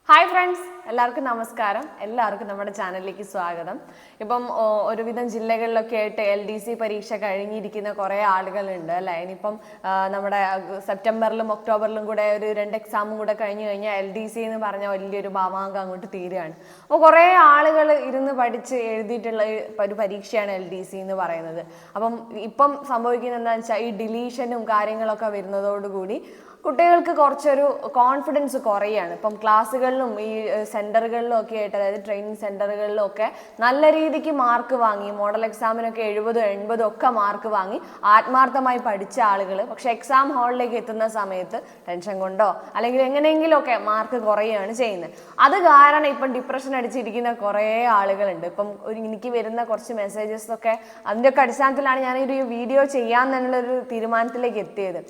Hi friends, എല്ലാവർക്കും നമസ്കാരം. എല്ലാവർക്കും നമ്മുടെ ചാനലിലേക്ക് സ്വാഗതം. ഇപ്പം ഒരുവിധം ജില്ലകളിലൊക്കെ ആയിട്ട് LDC പരീക്ഷ കഴിഞ്ഞിരിക്കുന്ന കുറേ ആളുകളുണ്ട് അല്ലേ. ഇനിയിപ്പം നമ്മുടെ സെപ്റ്റംബറിലും ഒക്ടോബറിലും കൂടെ ഒരു 2 എക്സാമും കൂടെ കഴിഞ്ഞ് കഴിഞ്ഞാൽ LDC എന്ന് പറഞ്ഞ വലിയൊരു ഭാവാങ്കം അങ്ങോട്ട് തീരുകയാണ്. അപ്പോൾ കുറേ ആളുകൾ ഇരുന്ന് പഠിച്ച് എഴുതിയിട്ടുള്ള ഒരു പരീക്ഷയാണ് LDC എന്ന് പറയുന്നത്. അപ്പം ഇപ്പം സംഭവിക്കുന്നത് എന്താണെന്ന് വെച്ചാൽ ഈ ഡിലീഷനും കാര്യങ്ങളൊക്കെ വരുന്നതോടുകൂടി കുട്ടികൾക്ക് കുറച്ചൊരു കോൺഫിഡൻസ് കുറയാണ്. ഇപ്പം ക്ലാസ്സുകളിലും ഈ സെൻറ്ററുകളിലും ഒക്കെ ആയിട്ട്, അതായത് ട്രെയിനിങ് സെൻറ്ററുകളിലും ഒക്കെ നല്ല രീതിക്ക് മാർക്ക് വാങ്ങി, മോഡൽ എക്സാമിനൊക്കെ 70, 80 ഒക്കെ മാർക്ക് വാങ്ങി ആത്മാർത്ഥമായി പഠിച്ച ആളുകൾ പക്ഷെ എക്സാം ഹാളിലേക്ക് എത്തുന്ന സമയത്ത് ടെൻഷൻ കൊണ്ടോ അല്ലെങ്കിൽ എങ്ങനെയെങ്കിലും ഒക്കെ മാർക്ക് കുറയുകയാണ് ചെയ്യുന്നത്. അത് കാരണം ഇപ്പം ഡിപ്രഷൻ അടിച്ചിരിക്കുന്ന കുറേ ആളുകളുണ്ട്. ഇപ്പം എനിക്ക് വരുന്ന കുറച്ച് മെസ്സേജസ് ഒക്കെ അതിൻ്റെയൊക്കെ അടിസ്ഥാനത്തിലാണ് ഞാൻ ഒരു വീഡിയോ ചെയ്യാമെന്നുള്ളൊരു തീരുമാനത്തിലേക്ക് എത്തിയത്.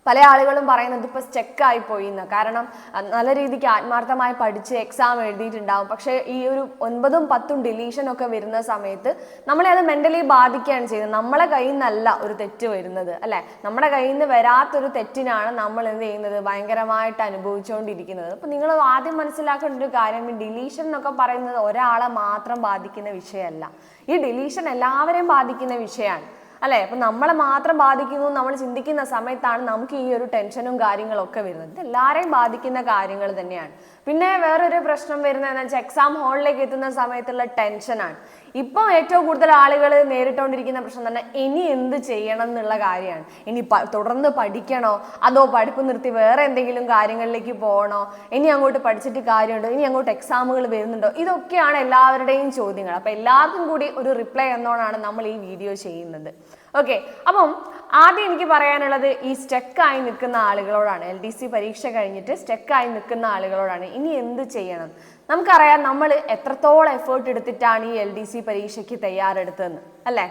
പല ആളുകളും പറയുന്നത് ഇപ്പോൾ സ്റ്റക്കായി പോയി എന്ന്. കാരണം നല്ല രീതിക്ക് ആത്മാർത്ഥമായി പഠിച്ച് എക്സാം എഴുതിയിട്ടുണ്ടാവും, പക്ഷേ ഈ ഒരു 9ഉം 10ഉം ഡിലീഷനൊക്കെ വരുന്ന സമയത്ത് നമ്മളെ അത് മെൻ്റലി ബാധിക്കുകയാണ് ചെയ്യുന്നത്. നമ്മളെ കയ്യിൽ നിന്നല്ല ഒരു തെറ്റ് വരുന്നത് അല്ലേ, നമ്മുടെ കയ്യിൽ നിന്ന് വരാത്തൊരു തെറ്റിനാണ് നമ്മൾ എന്ത് ചെയ്യുന്നത്, ഭയങ്കരമായിട്ട് അനുഭവിച്ചുകൊണ്ടിരിക്കുന്നത്. അപ്പോൾ നിങ്ങൾ ആദ്യം മനസ്സിലാക്കേണ്ട ഒരു കാര്യം, ഈ ഡിലീഷൻ എന്നൊക്കെ പറയുന്നത് ഒരാളെ മാത്രം ബാധിക്കുന്ന വിഷയമല്ല. ഈ ഡിലീഷൻ എല്ലാവരെയും ബാധിക്കുന്ന വിഷയമാണ് അല്ലേ. അപ്പം നമ്മളെ മാത്രം ബാധിക്കുന്നു നമ്മൾ ചിന്തിക്കുന്ന സമയത്താണ് നമുക്ക് ഈ ഒരു ടെൻഷനും കാര്യങ്ങളൊക്കെ വരുന്നത്. ഇത് എല്ലാവരെയും ബാധിക്കുന്ന കാര്യങ്ങൾ തന്നെയാണ്. പിന്നെ വേറൊരു പ്രശ്നം വരുന്നതെന്ന് വെച്ചാൽ എക്സാം ഹാളിലേക്ക് എത്തുന്ന സമയത്തുള്ള ടെൻഷനാണ്. ഇപ്പം ഏറ്റവും കൂടുതൽ ആളുകൾ നേരിട്ടുകൊണ്ടിരിക്കുന്ന പ്രശ്നം തന്നെ ഇനി എന്ത് ചെയ്യണം എന്നുള്ള കാര്യമാണ്. ഇനി തുടർന്ന് പഠിക്കണോ, അതോ പഠിപ്പ് നിർത്തി വേറെ എന്തെങ്കിലും കാര്യങ്ങളിലേക്ക് പോകണോ, ഇനി അങ്ങോട്ട് പഠിച്ചിട്ട് കാര്യമുണ്ടോ, ഇനി അങ്ങോട്ട് എക്സാമുകൾ വരുന്നുണ്ടോ, ഇതൊക്കെയാണ് എല്ലാവരുടെയും ചോദ്യങ്ങൾ. അപ്പം എല്ലാവർക്കും കൂടി ഒരു റിപ്ലൈ എന്നോണാണ് നമ്മൾ ഈ വീഡിയോ ചെയ്യുന്നത്. ഓക്കെ, അപ്പം ആദ്യം എനിക്ക് പറയാനുള്ളത് ഈ സ്റ്റക്കായി നിൽക്കുന്ന ആളുകളോടാണ്. LDC പരീക്ഷ കഴിഞ്ഞിട്ട് സ്റ്റക്കായി നിൽക്കുന്ന ആളുകളോടാണ്. ഇനി എന്ത് ചെയ്യണം? നമുക്കറിയാം നമ്മൾ എത്രത്തോളം എഫേർട്ട് എടുത്തിട്ടാണ് ഈ LDC പരീക്ഷയ്ക്ക് തയ്യാറെടുത്തതെന്ന് അല്ലേ.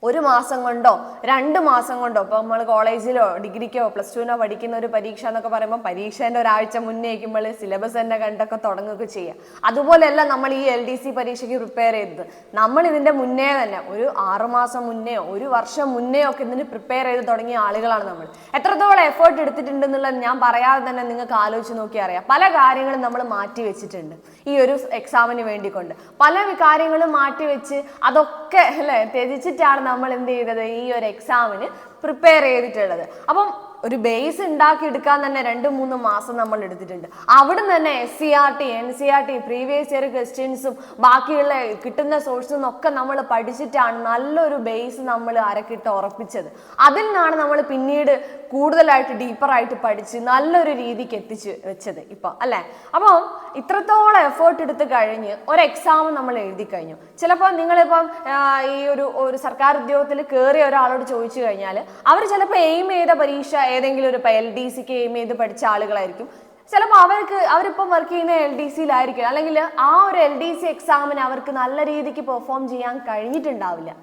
1 മാസം കൊണ്ടോ 2 മാസം കൊണ്ടോ, ഇപ്പോൾ നമ്മൾ കോളേജിലോ ഡിഗ്രിക്കോ +2നോ പഠിക്കുന്ന ഒരു പരീക്ഷ എന്നൊക്കെ പറയുമ്പോൾ പരീക്ഷേൻ്റെ ഒരാഴ്ച മുന്നേ ആയിരിക്കുമ്പോൾ സിലബസ് തന്നെ കണ്ടൊക്കെ തുടങ്ങുകയൊക്കെ ചെയ്യുക. അതുപോലെയല്ല നമ്മൾ ഈ LDC പരീക്ഷയ്ക്ക് പ്രിപ്പയർ ചെയ്തത്. നമ്മൾ ഇതിൻ്റെ മുന്നേ തന്നെ ഒരു 6 മാസം മുന്നെയോ 1 വർഷം മുന്നെയോ ഒക്കെ ഇതിന് പ്രിപ്പയർ ചെയ്ത് തുടങ്ങിയ ആളുകളാണ് നമ്മൾ. എത്രത്തോളം എഫേർട്ട് എടുത്തിട്ടുണ്ടെന്നുള്ളത് ഞാൻ പറയാതെ തന്നെ നിങ്ങൾക്ക് ആലോചിച്ച് നോക്കി അറിയാം. പല കാര്യങ്ങളും നമ്മൾ മാറ്റി വെച്ചിട്ടുണ്ട് ഈ ഒരു എക്സാമിന് വേണ്ടിക്കൊണ്ട്. പല കാര്യങ്ങളും മാറ്റി വെച്ച് അതൊക്കെ അല്ലേ ത്യജിച്ചിട്ടാണ് നമ്മൾ എന്ത് ചെയ്തത്, ഈ ഒരു എക്സാമിന് പ്രിപ്പയർ ചെയ്തിട്ടുള്ളത്. അപ്പം ഒരു ബേസ് ഉണ്ടാക്കി എടുക്കാൻ തന്നെ 2-3 മാസം നമ്മൾ എടുത്തിട്ടുണ്ട്. അവിടെ തന്നെ SCERT, NCERT, പ്രീവിയസ് ഇയർ ക്വസ്റ്റ്യൻസും ബാക്കിയുള്ള കിട്ടുന്ന സോഴ്സും ഒക്കെ നമ്മൾ പഠിച്ചിട്ടാണ് നല്ലൊരു ബേസ് നമ്മൾ അരക്കിട്ട് ഉറപ്പിച്ചത്. അതിൽ നിന്നാണ് നമ്മൾ പിന്നീട് കൂടുതലായിട്ട് ഡീപ്പറായിട്ട് പഠിച്ച് നല്ലൊരു രീതിക്ക് എത്തിച്ച് വെച്ചത് ഇപ്പം അല്ലേ. അപ്പോൾ ഇത്രത്തോളം എഫേർട്ട് എടുത്ത് കഴിഞ്ഞ് ഒരു എക്സാം നമ്മൾ എഴുതി കഴിഞ്ഞു. ചിലപ്പോൾ നിങ്ങളിപ്പം ഈ ഒരു സർക്കാർ ഉദ്യോഗത്തിൽ കയറിയ ഒരാളോട് ചോദിച്ചു കഴിഞ്ഞാൽ അവർ ചിലപ്പോൾ എയിം ചെയ്ത പരീക്ഷ ഏതെങ്കിലും ഒരു LDCക്ക് എയിം ചെയ്ത് പഠിച്ച ആളുകളായിരിക്കും. ചിലപ്പോൾ അവരിപ്പം വർക്ക് ചെയ്യുന്ന LDCയിലായിരിക്കും, അല്ലെങ്കിൽ ആ ഒരു LDC എക്സാമിന് അവർക്ക് നല്ല രീതിക്ക് പെർഫോം ചെയ്യാൻ കഴിഞ്ഞിട്ടുണ്ടാവില്ല.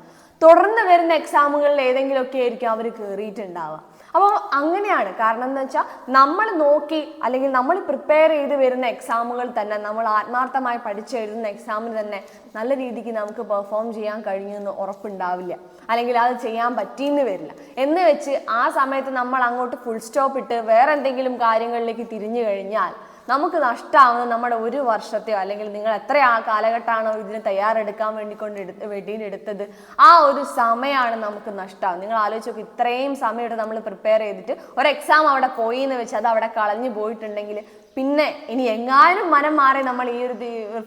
തുടർന്ന് വരുന്ന എക്സാമുകളിൽ ഏതെങ്കിലുമൊക്കെ ആയിരിക്കും അവർ കയറിയിട്ടുണ്ടാവുക. അപ്പോൾ അങ്ങനെയാണ്. കാരണം എന്താ വെച്ചാൽ നമ്മൾ നോക്കി അല്ലെങ്കിൽ നമ്മൾ പ്രിപ്പയർ ചെയ്ത് വരുന്ന എക്സാമുകൾ തന്നെ, നമ്മൾ ആത്മാർത്ഥമായി പഠിച്ചെഴുതുന്ന എക്സാമിന് തന്നെ നല്ല രീതിക്ക് നമുക്ക് പെർഫോം ചെയ്യാൻ കഴിഞ്ഞെന്ന് ഉറപ്പുണ്ടാവില്ല, അല്ലെങ്കിൽ അത് ചെയ്യാൻ പറ്റിയെന്ന് വരില്ല. എന്ന് വെച്ച് ആ സമയത്ത് നമ്മൾ അങ്ങോട്ട് ഫുൾ സ്റ്റോപ്പ് ഇട്ട് വേറെ എന്തെങ്കിലും കാര്യങ്ങളിലേക്ക് തിരിഞ്ഞു കഴിഞ്ഞാൽ നമുക്ക് നഷ്ടമാവുന്നത് നമ്മുടെ 1 വർഷത്തെയോ അല്ലെങ്കിൽ നിങ്ങൾ എത്ര കാലഘട്ടമാണോ ഇതിന് തയ്യാറെടുക്കാൻ വേണ്ടിയെടുത്തത് ആ ഒരു സമയമാണ് നമുക്ക് നഷ്ടമാവും. നിങ്ങൾ ആലോചിച്ച് നോക്കി, ഇത്രയും സമയത്ത് നമ്മൾ പ്രിപ്പയർ ചെയ്തിട്ട് ഒരു എക്സാം അവിടെ പോയി എന്ന് വെച്ച് അത് അവിടെ കളഞ്ഞു പോയിട്ടുണ്ടെങ്കിൽ പിന്നെ ഇനി എങ്ങാനും മനം മാറി നമ്മൾ ഈ ഒരു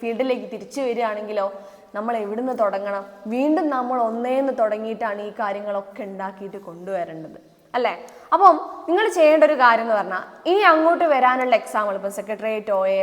ഫീൽഡിലേക്ക് തിരിച്ചു വരികയാണെങ്കിലോ നമ്മൾ എവിടുന്ന് തുടങ്ങണം? വീണ്ടും നമ്മൾ ഒന്നേന്ന് തുടങ്ങിയിട്ടാണ് ഈ കാര്യങ്ങളൊക്കെ ഉണ്ടാക്കിയിട്ട് കൊണ്ടുവരേണ്ടത് അല്ലേ. അപ്പം നിങ്ങൾ ചെയ്യേണ്ട ഒരു കാര്യം എന്ന് പറഞ്ഞാൽ, ഇനി അങ്ങോട്ട് വരാനുള്ള എക്സാമുകൾ, ഇപ്പം സെക്രട്ടേറിയറ്റ് OA,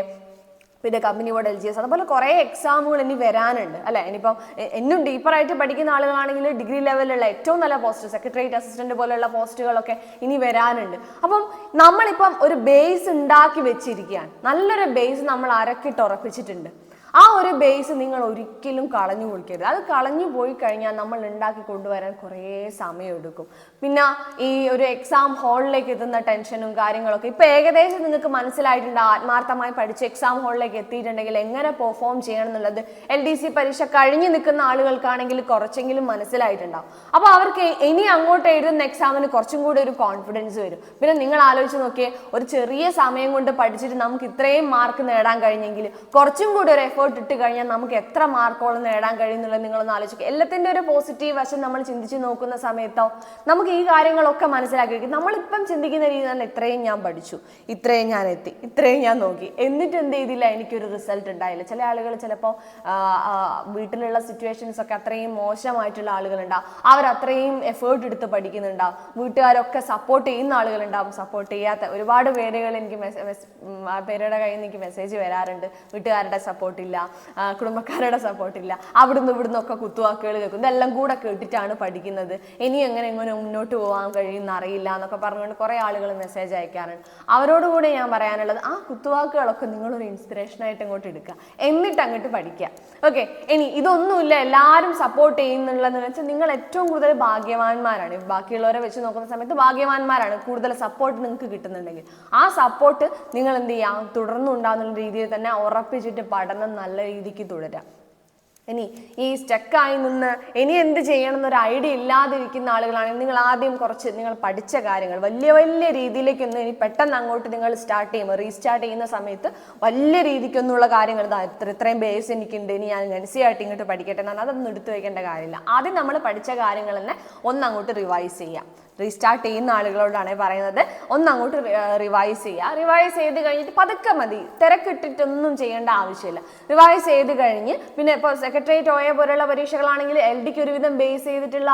പിന്നെ കമ്പനി ബോർഡ് LGS, അതുപോലെ കുറേ എക്സാമുകൾ ഇനി വരാനുണ്ട് അല്ലേ. ഇനിയിപ്പം എന്നും ഡീപ്പറായിട്ട് പഠിക്കുന്ന ആളുകളാണെങ്കിൽ ഡിഗ്രി ലെവലിലുള്ള ഏറ്റവും നല്ല പോസ്റ്റ്, സെക്രട്ടേറിയറ്റ് അസിസ്റ്റന്റ് പോലെയുള്ള പോസ്റ്റുകളൊക്കെ ഇനി വരാനുണ്ട്. അപ്പം നമ്മളിപ്പം ഒരു ബേസ് ഉണ്ടാക്കി വെച്ചിരിക്കുകയാണ്. നല്ലൊരു ബേസ് നമ്മൾ അരക്കിട്ട് ഉറപ്പിച്ചിട്ടുണ്ട്. ആ ഒരു ബേസ് നിങ്ങൾ ഒരിക്കലും കളഞ്ഞു കൊടുക്കരുത്. അത് കളഞ്ഞു പോയി കഴിഞ്ഞാൽ നമ്മൾ ഉണ്ടാക്കി കൊണ്ടുവരാൻ കുറേ സമയമെടുക്കും. പിന്നെ ഈ ഒരു എക്സാം ഹാളിലേക്ക് എത്തുന്ന ടെൻഷനും കാര്യങ്ങളൊക്കെ ഇപ്പൊ ഏകദേശം നിങ്ങൾക്ക് മനസ്സിലായിട്ടുണ്ട്. ആത്മാർത്ഥമായി പഠിച്ച് എക്സാം ഹാളിലേക്ക് എത്തിയിട്ടുണ്ടെങ്കിൽ എങ്ങനെ പെർഫോം ചെയ്യണം എന്നുള്ളത് LDC പരീക്ഷ കഴിഞ്ഞു നിൽക്കുന്ന ആളുകൾക്കാണെങ്കിൽ കുറച്ചെങ്കിലും മനസ്സിലായിട്ടുണ്ടാവും. അപ്പൊ അവർക്ക് ഇനി അങ്ങോട്ട് എഴുതുന്ന എക്സാമിന് കുറച്ചും കൂടി ഒരു കോൺഫിഡൻസ് വരും. പിന്നെ നിങ്ങൾ ആലോചിച്ച് നോക്കിയേ, ഒരു ചെറിയ സമയം കൊണ്ട് പഠിച്ചിട്ട് നമുക്ക് ഇത്രയും മാർക്ക് നേടാൻ കഴിഞ്ഞെങ്കിൽ കുറച്ചും കൂടി ഒരു എഫേർട്ട് ഇട്ട് കഴിഞ്ഞാൽ നമുക്ക് എത്ര മാർക്കോളം നേടാൻ കഴിയുന്നുള്ളത് നിങ്ങളൊന്ന് ആലോചിക്കുക. എല്ലാത്തിൻ്റെ ഒരു പോസിറ്റീവ് വശം നമ്മൾ ചിന്തിച്ച് നോക്കുന്ന സമയത്തോ നമുക്ക് ഈ കാര്യങ്ങളൊക്കെ മനസ്സിലാക്കി നമ്മളിപ്പം ചിന്തിക്കുന്ന രീതി തന്നെ ഇത്രയും ഞാൻ പഠിച്ചു, ഇത്രയും ഞാൻ എത്തി, ഇത്രയും ഞാൻ നോക്കി, എന്നിട്ട് എന്ത് ചെയ്തില്ല, എനിക്കൊരു റിസൾട്ട് ഉണ്ടായില്ല. ചില ആളുകൾ ചിലപ്പോൾ വീട്ടിലുള്ള സിറ്റുവേഷൻസ് ഒക്കെ അത്രയും മോശമായിട്ടുള്ള ആളുകളുണ്ടാവും. അവരത്രയും എഫേർട്ട് എടുത്ത് പഠിക്കുന്നുണ്ടാവും. വീട്ടുകാരൊക്കെ സപ്പോർട്ട് ചെയ്യുന്ന ആളുകളുണ്ടാവും, സപ്പോർട്ട് ചെയ്യാത്ത ഒരുപാട് പേരുകൾ എനിക്ക് പേരുടെ കയ്യിൽ നിന്ന് എനിക്ക് മെസ്സേജ് വരാറുണ്ട്. വീട്ടുകാരുടെ സപ്പോർട്ടില്ല, കുടുംബക്കാരുടെ സപ്പോർട്ടില്ല, അവിടുന്ന് ഇവിടുന്ന് ഒക്കെ കുത്തുവാക്കുകൾ കേൾക്കും. ഇതെല്ലാം കൂടെ കേട്ടിട്ടാണ് പഠിക്കുന്നത്. ഇനി എങ്ങനെ മുന്നോട്ട് പോകാൻ കഴിയുന്ന അറിയില്ല എന്നൊക്കെ പറഞ്ഞുകൊണ്ട് കുറേ ആളുകൾ മെസ്സേജ് അയക്കാറുണ്ട്. അവരോടുകൂടി ഞാൻ പറയാനുള്ളത്, ആ കുത്തുവാക്കുകളൊക്കെ നിങ്ങളൊരു ഇൻസ്പിറേഷനായിട്ട് ഇങ്ങോട്ട് എടുക്കുക, എന്നിട്ട് അങ്ങോട്ട് പഠിക്കുക. ഓക്കെ, ഇനി ഇതൊന്നുമില്ല എല്ലാവരും സപ്പോർട്ട് ചെയ്യുന്നുള്ളതെന്ന് വെച്ചാൽ നിങ്ങൾ ഏറ്റവും കൂടുതൽ ഭാഗ്യവാന്മാരാണ്. ബാക്കിയുള്ളവരെ വെച്ച് നോക്കുന്ന സമയത്ത് ഭാഗ്യവാന്മാരാണ്. കൂടുതൽ സപ്പോർട്ട് നിങ്ങൾക്ക് കിട്ടുന്നുണ്ടെങ്കിൽ ആ സപ്പോർട്ട് നിങ്ങൾ എന്ത് ചെയ്യാം, തുടർന്നുണ്ടാകുന്ന രീതിയിൽ തന്നെ ഉറപ്പിച്ചിട്ട് പഠനം നല്ല രീതിക്ക് തുടരാം. ഇനി ഈ സ്റ്റക്കായി നിന്ന് ഇനി എന്ത് ചെയ്യണം എന്നൊരു ഐഡിയ ഇല്ലാതിരിക്കുന്ന ആളുകളാണെങ്കിൽ നിങ്ങൾ ആദ്യം കുറച്ച് നിങ്ങൾ പഠിച്ച കാര്യങ്ങൾ വലിയ വലിയ രീതിയിലേക്കൊന്നും ഇനി പെട്ടെന്ന് അങ്ങോട്ട് നിങ്ങൾ സ്റ്റാർട്ട് ചെയ്യുമ്പോൾ റീസ്റ്റാർട്ട് ചെയ്യുന്ന സമയത്ത് വലിയ രീതിക്കൊന്നുള്ള കാര്യങ്ങൾ ഇത്രയും ബേസ് എനിക്കുണ്ട്, ഇനി ഞാൻ NCERT ഇങ്ങോട്ട് പഠിക്കട്ടെ എന്നാണ്, അതൊന്നും എടുത്തു വയ്ക്കേണ്ട കാര്യമില്ല. ആദ്യം നമ്മൾ പഠിച്ച കാര്യങ്ങൾ തന്നെ ഒന്നങ്ങോട്ട് റിവൈസ് ചെയ്യാം. റീസ്റ്റാർട്ട് ചെയ്യുന്ന ആളുകളോടാണ് പറയുന്നത്, ഒന്നങ്ങോട്ട് റിവൈസ് ചെയ്യുക. റിവൈസ് ചെയ്ത് കഴിഞ്ഞിട്ട് പതുക്കെ മതി, തിരക്കിട്ടിട്ടൊന്നും ചെയ്യേണ്ട ആവശ്യമില്ല. റിവൈസ് ചെയ്ത് കഴിഞ്ഞ് പിന്നെ ഇപ്പോൾ സെക്രട്ടേറിയറ്റ് OA പോലുള്ള പരീക്ഷകളാണെങ്കിൽ LDക്ക് ഒരുവിധം ബേസ് ചെയ്തിട്ടുള്ള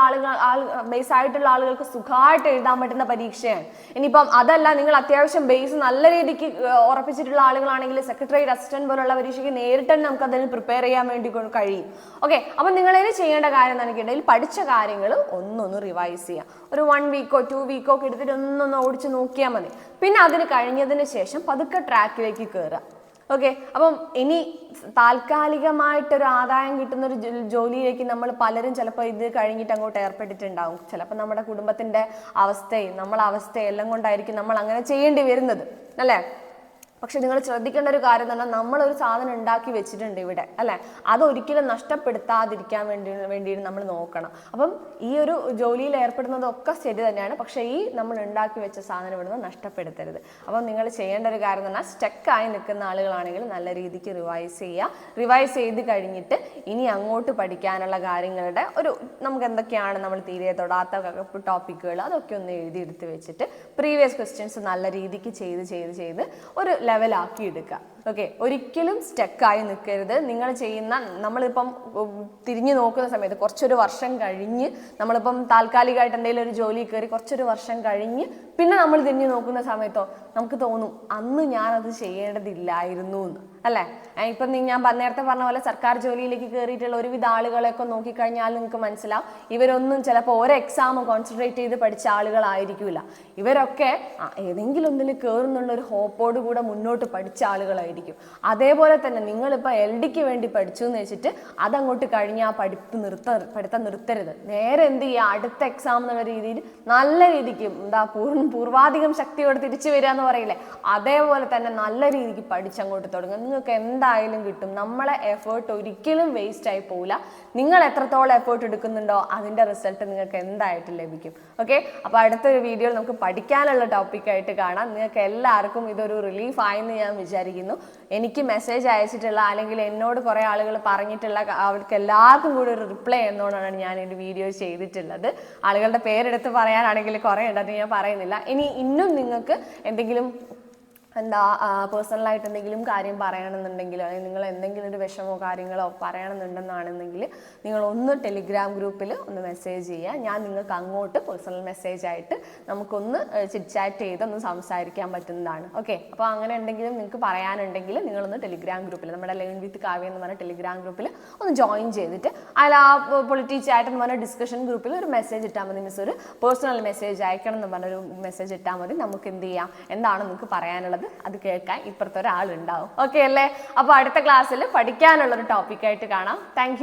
ബേസ് ആയിട്ടുള്ള ആളുകൾക്ക് സുഖമായിട്ട് എഴുതാൻ പറ്റുന്ന പരീക്ഷയാണ്. ഇനിയിപ്പം അതല്ല, നിങ്ങൾ അത്യാവശ്യം ബേസ് നല്ല രീതിക്ക് ഉറപ്പിച്ചിട്ടുള്ള ആളുകളാണെങ്കിൽ സെക്രട്ടേറിയറ്റ് അസിസ്റ്റന്റ് പോലുള്ള പരീക്ഷയ്ക്ക് നേരിട്ട് തന്നെ നമുക്ക് അതിന് പ്രിപ്പയർ ചെയ്യാൻ വേണ്ടി കഴിയും. ഓക്കെ, അപ്പം നിങ്ങളതിന് ചെയ്യേണ്ട കാര്യം എന്താണെന്നുണ്ടെങ്കിൽ പഠിച്ച കാര്യങ്ങൾ ഒന്നൊന്ന് റിവൈസ് ചെയ്യുക. ഒരു 1 വീക്കോ 2 വീക്കോ ഒക്കെ എടുത്തിട്ട് ഒന്നൊന്ന് ഓടിച്ച് നോക്കിയാൽ മതി. പിന്നെ അതിന് കഴിഞ്ഞതിന് ശേഷം പതുക്കെ ട്രാക്കിലേക്ക് കയറുക. ഓക്കെ, അപ്പം ഇനി താൽക്കാലികമായിട്ടൊരു ആദായം കിട്ടുന്ന ഒരു ജോലിയിലേക്ക് നമ്മൾ പലരും ചിലപ്പോൾ ഇത് കഴിഞ്ഞിട്ട് അങ്ങോട്ട് ഏർപ്പെട്ടിട്ടുണ്ടാവും. ചിലപ്പോൾ നമ്മുടെ കുടുംബത്തിൻ്റെ അവസ്ഥയും നമ്മളെ അവസ്ഥയും എല്ലാം കൊണ്ടായിരിക്കും നമ്മൾ അങ്ങനെ ചെയ്യേണ്ടി വരുന്നത്, അല്ലേ? പക്ഷെ നിങ്ങൾ ശ്രദ്ധിക്കേണ്ട ഒരു കാര്യം എന്ന് പറഞ്ഞാൽ നമ്മളൊരു സാധനം ഉണ്ടാക്കി വെച്ചിട്ടുണ്ട് ഇവിടെ, അല്ലെ? അതൊരിക്കലും നഷ്ടപ്പെടുത്താതിരിക്കാൻ വേണ്ടിയിട്ട് നമ്മൾ നോക്കണം. അപ്പം ഈ ഒരു ജോലിയിൽ ഏർപ്പെടുന്നതൊക്കെ ശരി തന്നെയാണ്, പക്ഷെ ഈ നമ്മൾ ഉണ്ടാക്കി വെച്ച സാധനം ഇവിടുന്ന് നഷ്ടപ്പെടുത്തരുത്. അപ്പം നിങ്ങൾ ചെയ്യേണ്ട ഒരു കാര്യം എന്ന് പറഞ്ഞാൽ സ്റ്റക്കായി നിൽക്കുന്ന ആളുകളാണെങ്കിൽ നല്ല രീതിക്ക് റിവൈസ് ചെയ്യുക. റിവൈസ് ചെയ്ത് കഴിഞ്ഞിട്ട് ഇനി അങ്ങോട്ട് പഠിക്കാനുള്ള കാര്യങ്ങളുടെ നമുക്ക് എന്തൊക്കെയാണ് നമ്മൾ തീരെ തൊടാത്ത ടോപ്പിക്കുകൾ അതൊക്കെ ഒന്ന് എഴുതിയെടുത്ത് വെച്ചിട്ട് പ്രീവിയസ് ക്വസ്റ്റ്യൻസ് നല്ല രീതിക്ക് ചെയ്ത് ഒരു ലെവലാക്കി എടുക്കുക. ഓക്കെ, ഒരിക്കലും സ്റ്റക്കായി നിൽക്കരുത്. നിങ്ങൾ ചെയ്യുന്ന നമ്മളിപ്പം തിരിഞ്ഞു നോക്കുന്ന സമയത്ത് കുറച്ചൊരു വർഷം കഴിഞ്ഞ് നമ്മളിപ്പം താൽക്കാലികമായിട്ട് എന്തെങ്കിലും ഒരു ജോലി കയറി കുറച്ചൊരു വർഷം കഴിഞ്ഞ് പിന്നെ നമ്മൾ തിരിഞ്ഞു നോക്കുന്ന സമയത്തോ നമുക്ക് തോന്നും അന്ന് ഞാനത് ചെയ്യേണ്ടതില്ലായിരുന്നു എന്ന്, അല്ലേ? ഇപ്പം ഞാൻ നേരത്തെ പറഞ്ഞ പോലെ സർക്കാർ ജോലിയിലേക്ക് കയറിയിട്ടുള്ള ഒരുവിധ ആളുകളെയൊക്കെ നോക്കിക്കഴിഞ്ഞാൽ നിങ്ങൾക്ക് മനസ്സിലാവും ഇവരൊന്നും ചിലപ്പോൾ ഒരു എക്സാം കോൺസെൻട്രേറ്റ് ചെയ്ത് പഠിച്ച ആളുകളായിരിക്കില്ല. ഇവരൊക്കെ ഏതെങ്കിലും ഒന്നിൽ കയറുന്നുള്ള ഒരു ഹോപ്പോട് കൂടെ മുന്നോട്ട് പഠിച്ച ആളുകളായിരിക്കും. അതേപോലെ തന്നെ നിങ്ങളിപ്പോൾ LDക്ക് വേണ്ടി പഠിച്ചു എന്ന് വെച്ചിട്ട് അതങ്ങോട്ട് കഴിഞ്ഞ് ആ പഠിത്തം നിർത്തരുത്. നേരെ എന്ത് ചെയ്യുക, അടുത്ത എക്സാം എന്നുള്ള രീതിയിൽ നല്ല രീതിക്ക് പൂർവാധികം ശക്തിയോടെ തിരിച്ചു വരിക എന്ന് പറയില്ലേ, അതേപോലെ തന്നെ നല്ല രീതിക്ക് പഠിച്ചങ്ങോട്ട് തുടങ്ങുക. നിങ്ങൾക്ക് എന്തായാലും കിട്ടും. നമ്മളെ എഫേർട്ട് ഒരിക്കലും വേസ്റ്റ് ആയി പോവില്ല. നിങ്ങൾ എത്രത്തോളം എഫേർട്ട് എടുക്കുന്നുണ്ടോ അതിൻ്റെ റിസൾട്ട് നിങ്ങൾക്ക് എന്തായിട്ടും ലഭിക്കും. ഓക്കെ, അപ്പോൾ അടുത്തൊരു വീഡിയോയിൽ നമുക്ക് പഠിക്കാനുള്ള ടോപ്പിക്കായിട്ട് കാണാം. നിങ്ങൾക്ക് എല്ലാവർക്കും ഇതൊരു റിലീഫ് ആയെന്ന് ഞാൻ വിചാരിക്കുന്നു. എനിക്ക് മെസ്സേജ് അയച്ചിട്ടുള്ള അല്ലെങ്കിൽ എന്നോട് കുറേ ആളുകൾ പറഞ്ഞിട്ടുള്ള അവർക്ക് എല്ലാവർക്കും കൂടി ഒരു റിപ്ലൈ എന്നോടാണ് ഞാൻ ഈ വീഡിയോ ചെയ്തിട്ടുള്ളത്. ആളുകളുടെ പേരെടുത്ത് പറയാനാണെങ്കിൽ കുറേ ഉണ്ട്, അത് ഞാൻ പറയുന്നില്ല. ഇന്നും നിങ്ങൾക്ക് എന്തെങ്കിലും പേഴ്സണലായിട്ട് എന്തെങ്കിലും കാര്യം പറയണമെന്നുണ്ടെങ്കിലോ അല്ലെങ്കിൽ നിങ്ങൾ എന്തെങ്കിലും ഒരു വിഷമോ കാര്യങ്ങളോ പറയണമെന്നുണ്ടെന്നാണെന്നെങ്കിൽ നിങ്ങൾ ഒന്ന് ടെലിഗ്രാം ഗ്രൂപ്പിൽ ഒന്ന് മെസ്സേജ് ചെയ്യുക. ഞാൻ നിങ്ങൾക്ക് അങ്ങോട്ട് പേഴ്സണൽ മെസ്സേജ് ആയിട്ട് നമുക്കൊന്ന് ചിറ്റ് ചെയ്ത് ഒന്ന് സംസാരിക്കാൻ പറ്റുന്നതാണ്. ഓക്കെ, അപ്പോൾ അങ്ങനെ എന്തെങ്കിലും നിങ്ങൾക്ക് പറയാനുണ്ടെങ്കിൽ നിങ്ങളൊന്ന് ടെലിഗ്രാം ഗ്രൂപ്പിൽ നമ്മുടെ ലേൺ വിത്ത് കാവ്യ എന്ന് പറഞ്ഞ ടെലിഗ്രാം ഗ്രൂപ്പിൽ ഒന്ന് ജോയിൻ ചെയ്തിട്ട് അതിൽ ആ പൊളിറ്റി ചാറ്റ് എന്ന് പറഞ്ഞ ഡിസ്കഷൻ ഗ്രൂപ്പിൽ ഒരു മെസ്സേജ് ഇട്ടാൽ മതി. മിസ് ഒരു പേഴ്സണൽ മെസ്സേജ് അയക്കണം എന്ന് പറഞ്ഞൊരു മെസ്സേജ് ഇട്ടാൽ മതി. നമുക്ക് എന്ത് ചെയ്യാം, എന്താണ് നിങ്ങൾക്ക് പറയാനുള്ളത് പറയുന്നത് അത് കേൾക്കാൻ ഇപ്പുറത്തെ ഒരാളുണ്ടാവും. ഓക്കെ അല്ലേ? അപ്പോൾ അടുത്ത ക്ലാസ്സിൽ പഠിക്കാനുള്ളൊരു ടോപ്പിക്കായിട്ട് കാണാം. താങ്ക്